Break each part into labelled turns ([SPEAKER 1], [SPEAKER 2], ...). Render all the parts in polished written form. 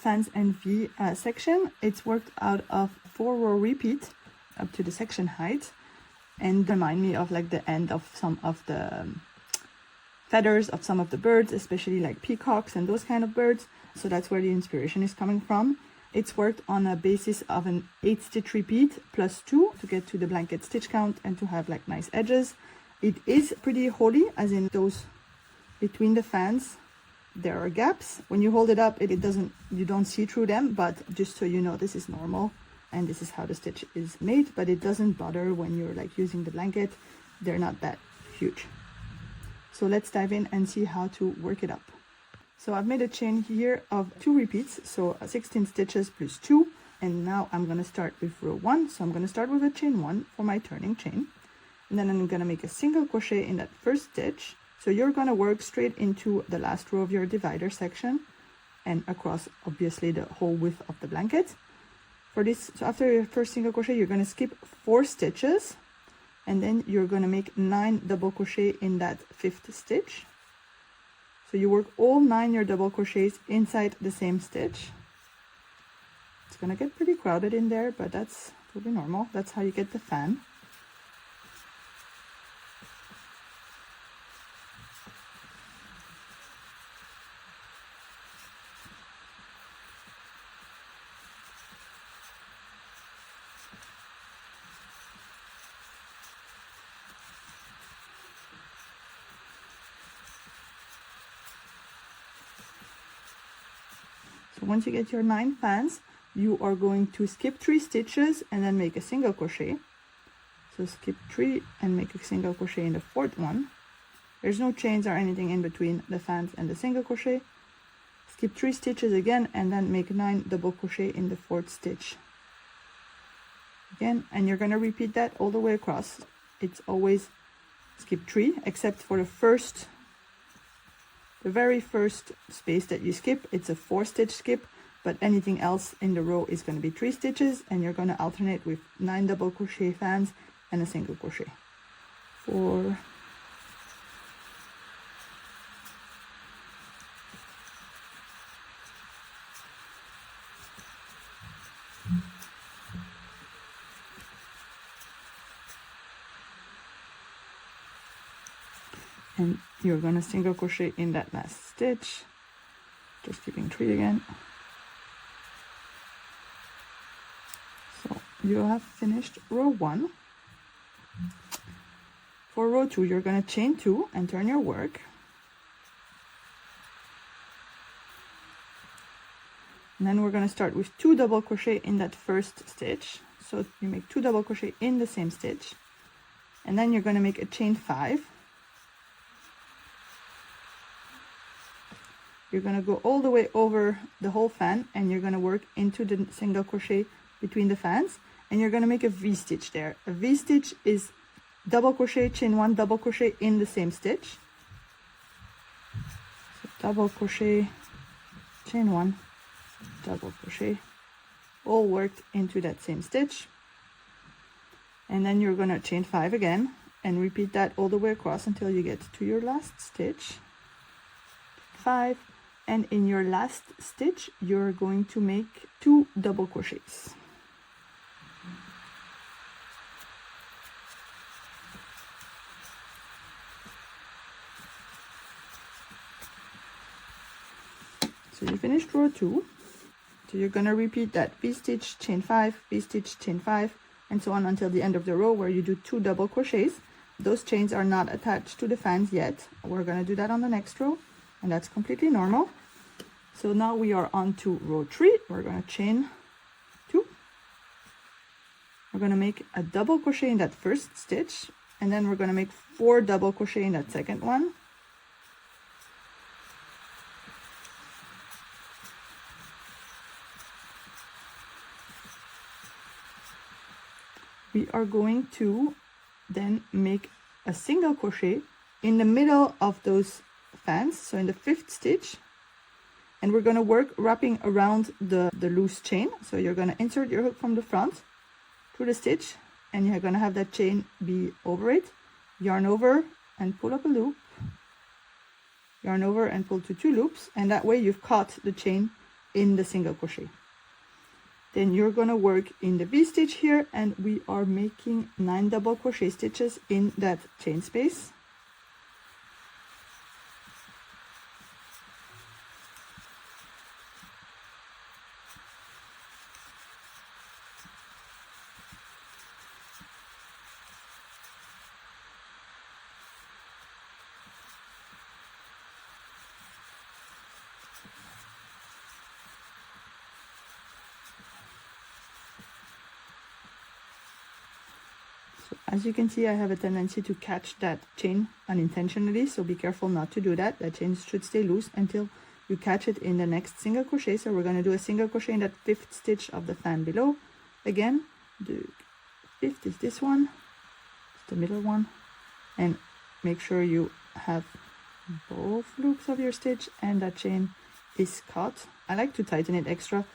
[SPEAKER 1] fans and V section. It's worked out of 4-row repeat up to the section height, and remind me of like the end of some of the feathers of some of the birds, especially like peacocks and those kind of birds. So that's where the inspiration is coming from. It's worked on a basis of an 8-stitch repeat plus 2 to get to the blanket stitch count and to have like nice edges. It is pretty holey, as in those between the fans there are gaps. When you hold it up, you don't see through them, but just so you know, this is normal and this is how the stitch is made, but it doesn't bother when you're like using the blanket. They're not that huge. So let's dive in and see how to work it up. So I've made a chain here of 2 repeats, so 16 stitches plus 2, and now I'm going to start with row 1. So I'm going to start with a chain 1 for my turning chain, and then I'm going to make a single crochet in that first stitch. So you're going to work straight into the last row of your divider section and across obviously the whole width of the blanket. For this, so after your first single crochet, you're going to skip 4 stitches, and then you're going to make 9 double crochet in that 5th stitch. So you work all 9 your double crochets inside the same stitch. It's going to get pretty crowded in there, but that's totally normal. That's how you get the fan. So once you get your 9 fans, you are going to skip 3 stitches and then make a single crochet. So skip 3 and make a single crochet in the 4th one. There's no chains or anything in between the fans and the single crochet. Skip 3 stitches again and then make 9 double crochet in the 4th stitch. Again, and you're going to repeat that all the way across. It's always skip 3, except for the very first space that you skip. It's a 4-stitch skip, but anything else in the row is going to be 3 stitches, and you're going to alternate with 9 double crochet fans and a single crochet. 4, and you're going to single crochet in that last stitch, just skipping 3 again. So you have finished row 1. For row 2, you're going to chain 2 and turn your work. And then we're going to start with 2 double crochet in that first stitch. So you make 2 double crochet in the same stitch, and then you're going to make a chain 5. You're going to go all the way over the whole fan, and you're going to work into the single crochet between the fans, and you're going to make a V-stitch there. A V-stitch is double crochet, chain 1, double crochet in the same stitch. So double crochet, chain 1, double crochet, all worked into that same stitch. And then you're going to chain 5 again and repeat that all the way across until you get to your last stitch. 5, and in your last stitch you're going to make 2 double crochets. So you finished row 2. So you're going to repeat that V-stitch, chain 5, V-stitch, chain 5, and so on until the end of the row, where you do 2 double crochets. Those chains are not attached to the fans yet. We're going to do that on the next row, and that's completely normal. So now we are on to row 3. We're going to chain 2. We're going to make a double crochet in that first stitch, and then we're going to make 4 double crochet in that second one. We are going to then make a single crochet in the middle of those fans, so in the 5th stitch, and we're going to work wrapping around the loose chain. So you're going to insert your hook from the front through the stitch, and you're going to have that chain be over it, yarn over and pull up a loop, yarn over and pull to 2 loops, and that way you've caught the chain in the single crochet. Then you're going to work in the V-stitch here, and we are making 9 double crochet stitches in that chain space. As you can see, I have a tendency to catch that chain unintentionally, so be careful not to do that. That chain should stay loose until you catch it in the next single crochet. So we're going to do a single crochet in that 5th stitch of the fan below. Again, the 5th is this one, it's the middle one, and make sure you have both loops of your stitch and that chain is caught. I like to tighten it extra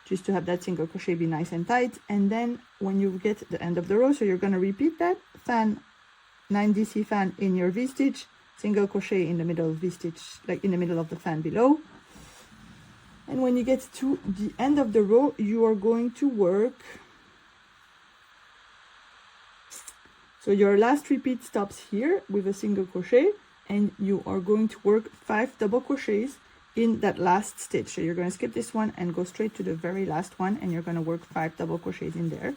[SPEAKER 1] just to have that single crochet be nice and tight. And then when you get the end of the row, so you're going to repeat that fan, 9 DC fan in your V-stitch, single crochet in the middle of V-stitch, like in the middle of the fan below. And when you get to the end of the row, you are going to work, so your last repeat stops here with a single crochet, and you are going to work 5 double crochets in that last stitch. So you're going to skip this one and go straight to the very last one, and you're going to work 5 double crochets in there.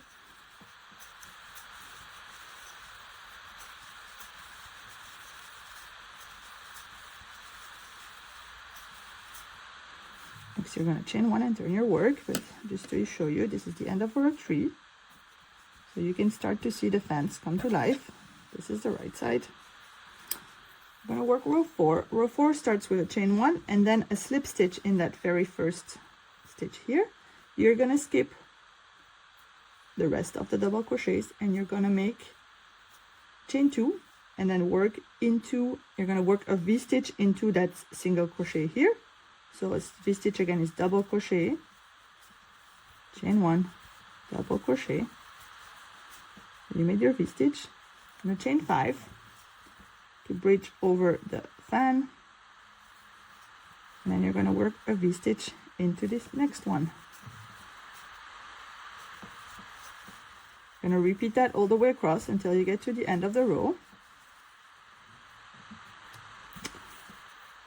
[SPEAKER 1] Next, you're going to chain 1 and turn your work, but just to show you, this is the end of row 3. So you can start to see the fans come to life. This is the right side. I'm going to work row 4. Row 4 starts with a chain 1 and then a slip stitch in that very first stitch here. You're going to skip the rest of the double crochets, and you're going to make chain 2 and then work into, you're going to work a V-stitch into that single crochet here. So a V-stitch again is double crochet, chain 1, double crochet. You made your V-stitch, and a chain 5 to bridge over the fan, and then you're going to work a V-stitch into this next one. You're going to repeat that all the way across until you get to the end of the row,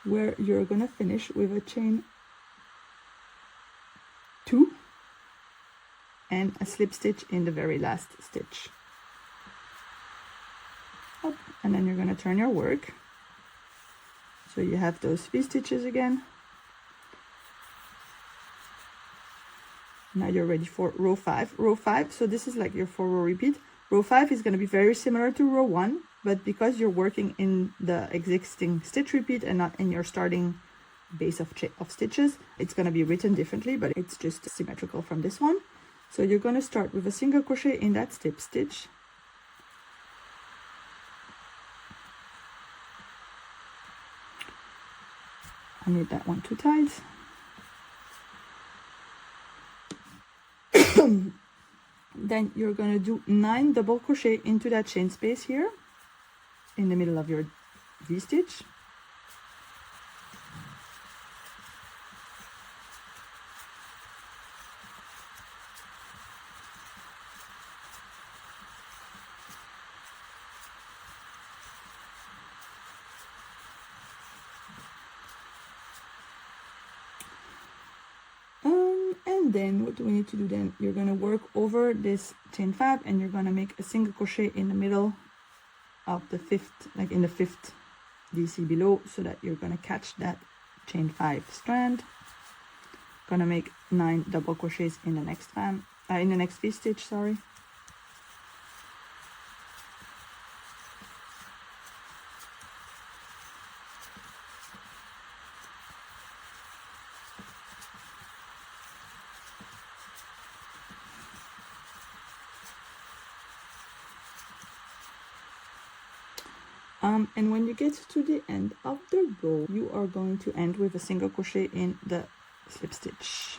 [SPEAKER 1] where you're going to finish with a chain 2 and a slip stitch in the very last stitch. Up, and then you're going to turn your work, so you have those V-stitches again. Now you're ready for row 5. Row 5, so this is like your 4-row repeat. Row 5 is going to be very similar to row 1, but because you're working in the existing stitch repeat and not in your starting base of stitches, it's going to be written differently, but it's just symmetrical from this one. So you're going to start with a single crochet in that slip stitch. I made that one too tight. Then you're going to do 9 double crochet into that chain space here in the middle of your V-stitch. And then what do we need to do then? You're going to work over this chain 5 and you're going to make a single crochet in the middle of the 5th, like in the 5th DC below, so that you're going to catch that chain 5 strand. Going to make 9 double crochets in the next V-stitch, sorry. And when you get to the end of the row, you are going to end with a single crochet in the slip stitch.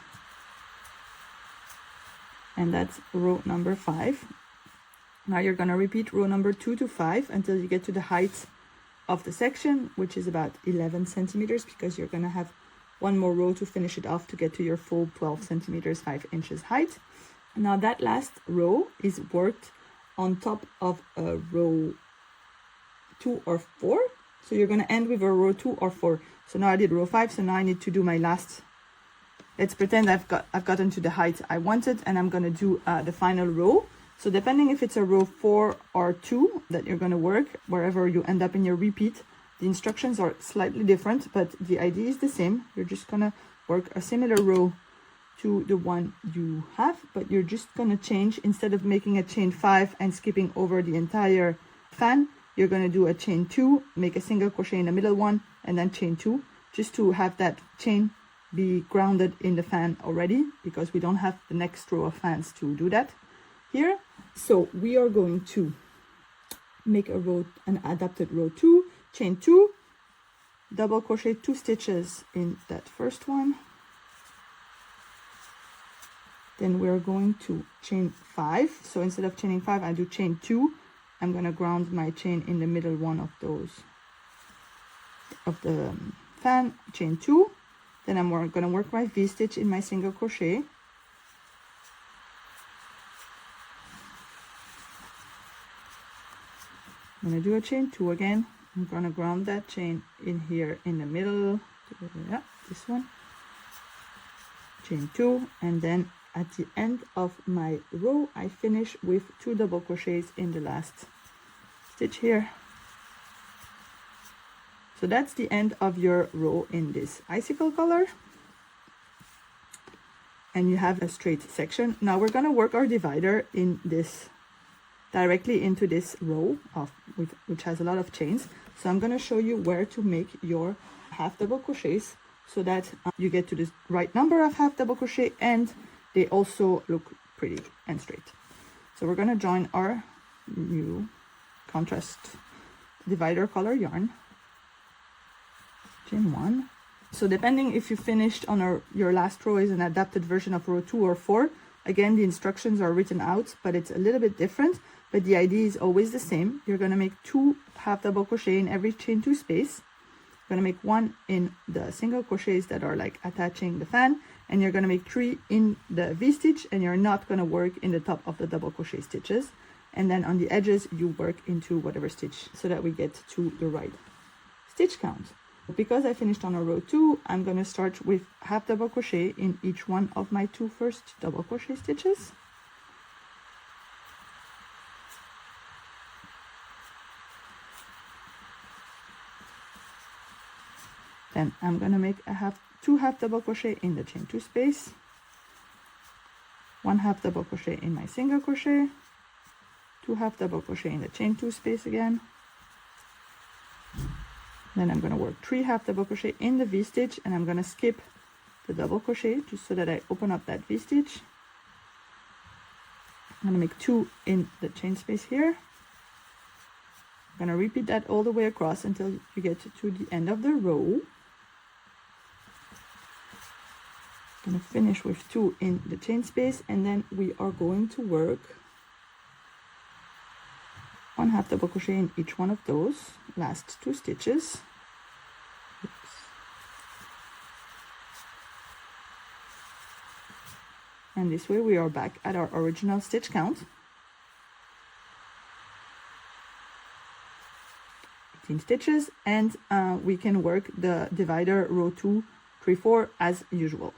[SPEAKER 1] And that's row number 5. Now you're going to repeat row number 2 to 5 until you get to the height of the section, which is about 11 centimeters, because you're going to have one more row to finish it off to get to your full 12 centimeters 5 inches height. Now that last row is worked on top of a row 2 or 4, so you're going to end with a row 2 or 4. So now I did row 5, so now I need to do my last. Let's pretend I've gotten to the height I wanted, and I'm going to do the final row. So depending if it's a row 4 or 2 that you're going to work, wherever you end up in your repeat, the instructions are slightly different, but the idea is the same. You're just going to work a similar row to the one you have, but you're just going to change. Instead of making a chain 5 and skipping over the entire fan, you're going to do a chain 2, make a single crochet in the middle one, and then chain 2, just to have that chain be grounded in the fan already, because we don't have the next row of fans to do that here. So we are going to make an adapted row 2, chain 2, double crochet 2 stitches in that first one. Then we're going to chain 5. So instead of chaining 5, I do chain 2. I'm going to ground my chain in the middle one of those of the fan, chain 2. Then I'm going to work my V-stitch in my single crochet. I'm going to do a chain 2 again. I'm going to ground that chain in here in the middle. Yeah, this one. Chain 2, and then at the end of my row, I finish with 2 double crochets in the last stitch here. So that's the end of your row in this icicle color. And you have a straight section. Now we're going to work our divider in this, directly into this row which has a lot of chains. So I'm going to show you where to make your half double crochets so that you get to the right number of half double crochet and they also look pretty and straight. So we're going to join our new contrast divider color yarn, chain 1. So depending if you finished on your last row is an adapted version of row 2 or 4, again the instructions are written out, but it's a little bit different, but the idea is always the same. You're going to make 2 half double crochet in every chain 2 space. You're going to make 1 in the single crochets that are like attaching the fan, and you're going to make 3 in the V-stitch, and you're not going to work in the top of the double crochet stitches. And then on the edges you work into whatever stitch so that we get to the right stitch count. Because I finished on a row 2, I'm going to start with half double crochet in each one of my 2 first double crochet stitches. Then I'm going to make 2 half double crochet in the chain 2 space, 1 half double crochet in my single crochet, 2 half double crochet in the chain 2 space again. Then I'm going to work 3 half double crochet in the V-stitch, and I'm going to skip the double crochet just so that I open up that V-stitch. I'm going to make 2 in the chain space here. I'm going to repeat that all the way across until you get to the end of the row. I'm going to finish with 2 in the chain space, and then we are going to work 1 half double crochet in each one of those last 2 stitches. Oops. And this way we are back at our original stitch count, 18 stitches, and we can work the divider row 2, 3, 4 as usual.